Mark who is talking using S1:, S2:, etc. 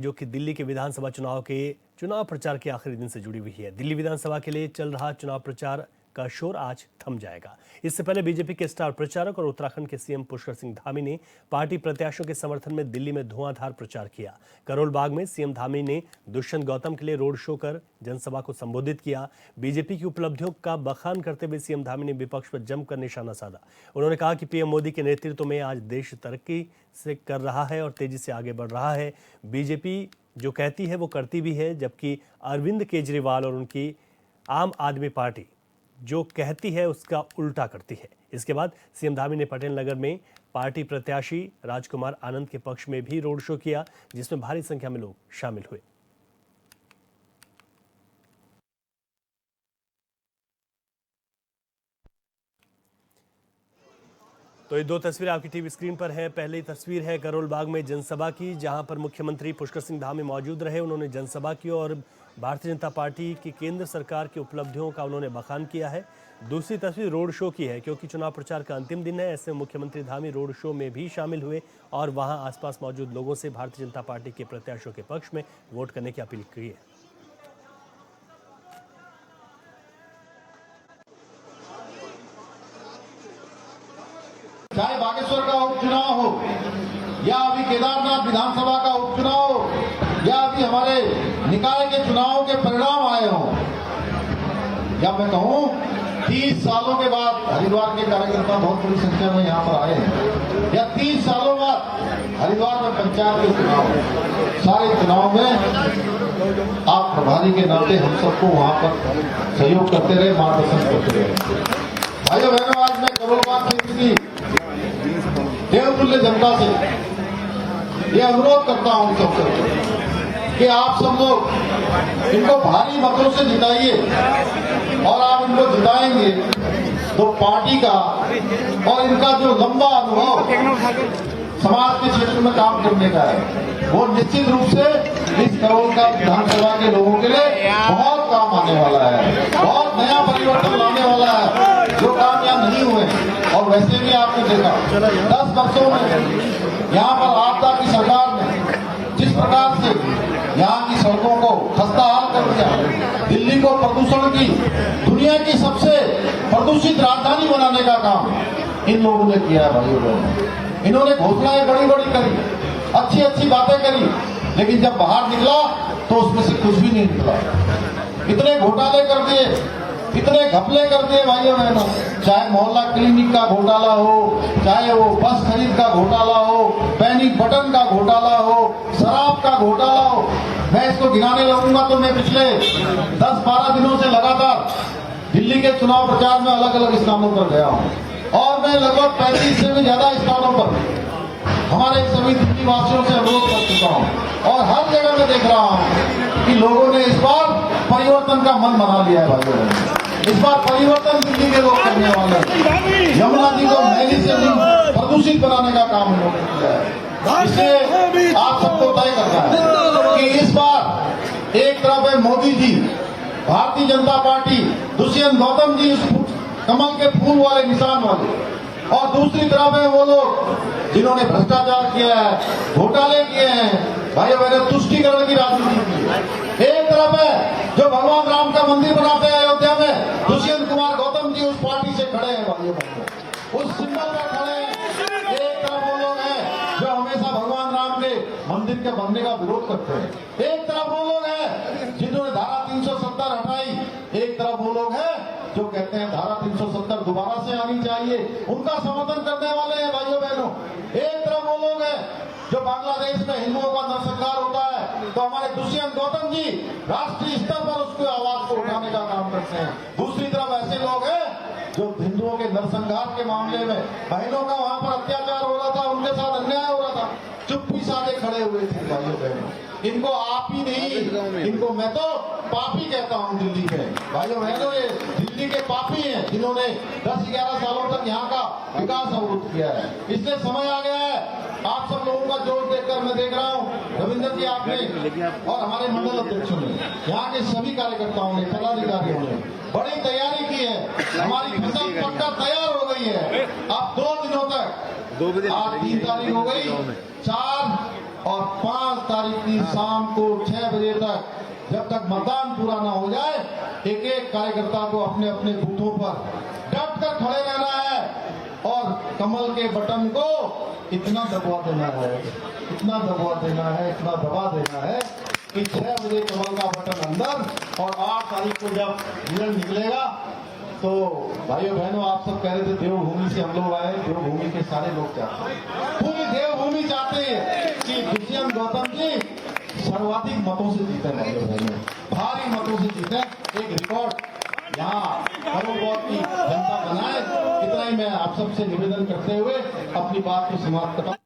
S1: जो कि दिल्ली के विधानसभा चुनाव प्रचार के आखिरी दिन से जुड़ी हुई है। दिल्ली विधानसभा के लिए चल रहा चुनाव प्रचार का शोर आज थम जाएगा। इससे पहले बीजेपी के स्टार प्रचारक और उत्तराखंड के सीएम पुष्कर सिंह धामी ने पार्टी प्रत्याशियों के समर्थन में दिल्ली में धुआंधार प्रचार किया। करोल बाग में सीएम धामी ने दुष्यंत गौतम के लिए रोड शो कर जनसभा को संबोधित किया। बीजेपी की उपलब्धियों का बखान करते हुए सीएम धामी ने विपक्ष पर जमकर निशाना साधा। उन्होंने कहा कि पीएम मोदी के नेतृत्व में आज देश तरक्की से कर रहा है और तेजी से आगे बढ़ रहा है। बीजेपी जो कहती है वो करती भी है, जबकि अरविंद केजरीवाल और उनकी आम आदमी पार्टी जो कहती है उसका उल्टा करती है। इसके बाद सीएम धामी ने पटेल नगर में पार्टी प्रत्याशी राजकुमार आनंद के पक्ष में भी रोड शो किया, जिसमें भारी संख्या में लोग शामिल हुए। तो ये दो तस्वीरें आपकी टीवी स्क्रीन पर हैं। पहली तस्वीर है करोल बाग में जनसभा की, जहां पर मुख्यमंत्री पुष्कर सिंह धामी मौजूद रहे। उन्होंने जनसभा की और भारतीय जनता पार्टी की केंद्र सरकार की उपलब्धियों का उन्होंने बखान किया है। दूसरी तस्वीर रोड शो की है, क्योंकि चुनाव प्रचार का अंतिम दिन है। ऐसे मुख्यमंत्री धामी रोड शो में भी शामिल हुए और वहां आसपास मौजूद लोगों से भारतीय जनता पार्टी के प्रत्याशियों के पक्ष में वोट करने की अपील की है।
S2: चाहे बागेश्वर का उपचुनाव हो या अभी केदारनाथ विधानसभा का उपचुनाव हो या अभी हमारे निकाय के चुनाव के परिणाम आए हों, या मैं कहूं 30 सालों के बाद हरिद्वार के कार्यकर्ता बहुत बड़ी संख्या में यहाँ पर आए हैं, या 30 सालों बाद हरिद्वार में पंचायत के चुनाव, सारे चुनाव में आप प्रभारी के नाते हम सबको वहां पर सहयोग करते रहे, मार्गदर्शन करते रहे। भाइयों बहनों, आज मैं करोलबाग क्षेत्र की देवतुल्य जनता से यह अनुरोध करता हूं सबसे कि आप सब लोग इनको भारी मतों से जिताइए, और आप इनको जिताएंगे तो पार्टी का और इनका जो लंबा अनुभव समाज के क्षेत्र में काम करने का है, वो निश्चित रूप से इस करोल का विधानसभा के लोगों के लिए बहुत काम आने वाला है, बहुत नया परिवर्तन लाने वाला है, जो काम यहाँ नहीं हुए। और वैसे भी आपने देखा 10 वर्षों में यहाँ पर आपदा की सरकार ने जिस प्रकार से यहाँ की सड़कों को खस्ताहाल कर दिया, दिल्ली को प्रदूषण की दुनिया की सबसे प्रदूषित राजधानी बनाने का काम इन लोगों ने किया है। भाइयों बहनों, इन्होंने घोषणाएं बड़ी बड़ी करी, अच्छी अच्छी बातें करी, लेकिन जब बाहर निकला तो उसमें से कुछ भी नहीं निकला। इतने घोटाले कर दिए, इतने घपले कर दिए भाइयों बहनों, चाहे मोहल्ला क्लिनिक का घोटाला हो, चाहे वो बस खरीद का घोटाला हो, पैनिक बटन का घोटाला हो, शराब का घोटाला हो। मैं इसको गिनाने लगूंगा तो मैं पिछले 10-12 दिनों से लगातार दिल्ली के चुनाव प्रचार में अलग अलग स्थानों पर गया हूँ, और मैं लगभग 35 से भी ज्यादा स्थानों पर हमारे सभी दिल्ली वासियों से अनुरोध कर चुका हूँ, और हर जगह में देख रहा हूँ कि लोगों ने इस बार परिवर्तन का मन बना लिया है। भाइयों, इस बार परिवर्तन दिल्ली के लोग करने वाले हैं। यमुना नदी को मैली से प्रदूषित बनाने का काम उन्होंने किया है। इससे आप सबको तय करना है कि इस बार एक तरफ है मोदी जी, भारतीय जनता पार्टी, दुष्यंत गौतम जी उस कमल के फूल वाले निशान वाले, और दूसरी तरफ है वो लोग जिन्होंने भ्रष्टाचार किया है, घोटाले किए हैं, भाई बहनों तुष्टीकरण की राजनीति की है। एक तरफ है जो भगवान राम का मंदिर बनाते हैं अयोध्या में, दुष्यंत कुमार गौतम जी उस पार्टी से खड़े हैं, भाइयों बहनों उस सिंबल पर खड़े हैं। एक तरफ वो लोग हैं जो हमेशा भगवान राम के मंदिर के बनने का विरोध करते हैं। एक तरफ वो लोग हैं जिन्होंने धारा 370 हटाई, एक तरफ वो लोग हैं जो कहते हैं धारा 370 दोबारा से आनी चाहिए, उनका समर्थन करने वाले हैं। भाइयों बहनों, एक तरफ वो लोग हैं जो बांग्लादेश में हिंदुओं का नरसंहार होता है तो हमारे दुष्यंत गौतम जी राष्ट्रीय स्तर पर उसकी आवाज को उठाने का काम करते हैं। दूसरी तरफ ऐसे लोग हैं जो हिंदुओं के नरसंहार के मामले में बहनों का वहां पर अत्याचार हो रहा था, उनके साथ अन्याय हो रहा था, चुप्पी साधे खड़े हुए थे। भाइयों बहनों, इनको आप ही नहीं, इनको मैं तो पापी कहता हूं दिल्ली के। भाइयों बहनों, ये दिल्ली के पापी हैं जिन्होंने 10-11 सालों तक यहाँ का विकास अवरुद्ध किया है। इसलिए समय आ गया है आप सब लोगों का जोर देखकर मैं देख रहा हूँ रविंद्र जी आपने और हमारे मंडल अध्यक्षों ने, यहाँ के सभी कार्यकर्ताओं ने, पदाधिकारियों ने बड़ी तैयारी की है। हमारी फसल पक्का तैयार हो गई है। अब 2 दिनों तक, आज 3 तारीख हो गई, 4 और 5 तारीख की शाम को 6 बजे तक जब तक मतदान पूरा ना हो जाए, एक एक कार्यकर्ता को अपने अपने बूथों पर डट कर खड़े रहना है और कमल के बटन को इतना दबा देना है, इतना दबा देना है, इतना दबा देना है कि 6 बजे कमल का बटन अंदर और 8 तारीख को जब रिजल्ट निकलेगा तो भाइयों बहनों, आप सब कह रहे थे देवभूमि से हम लोग आए, देवभूमि के सारे लोग चाहते हैं, पूरी देवभूमि चाहते हैं कि दुष्यंत गौतम जी सर्वाधिक मतों से जीते, भाइयों बहनों, भारी मतों से जीते, एक रिकॉर्ड यहाँ करोड़ों की जनता बनाए। इतना ही मैं आप सबसे निवेदन करते हुए अपनी बात को समाप्त करता हूं।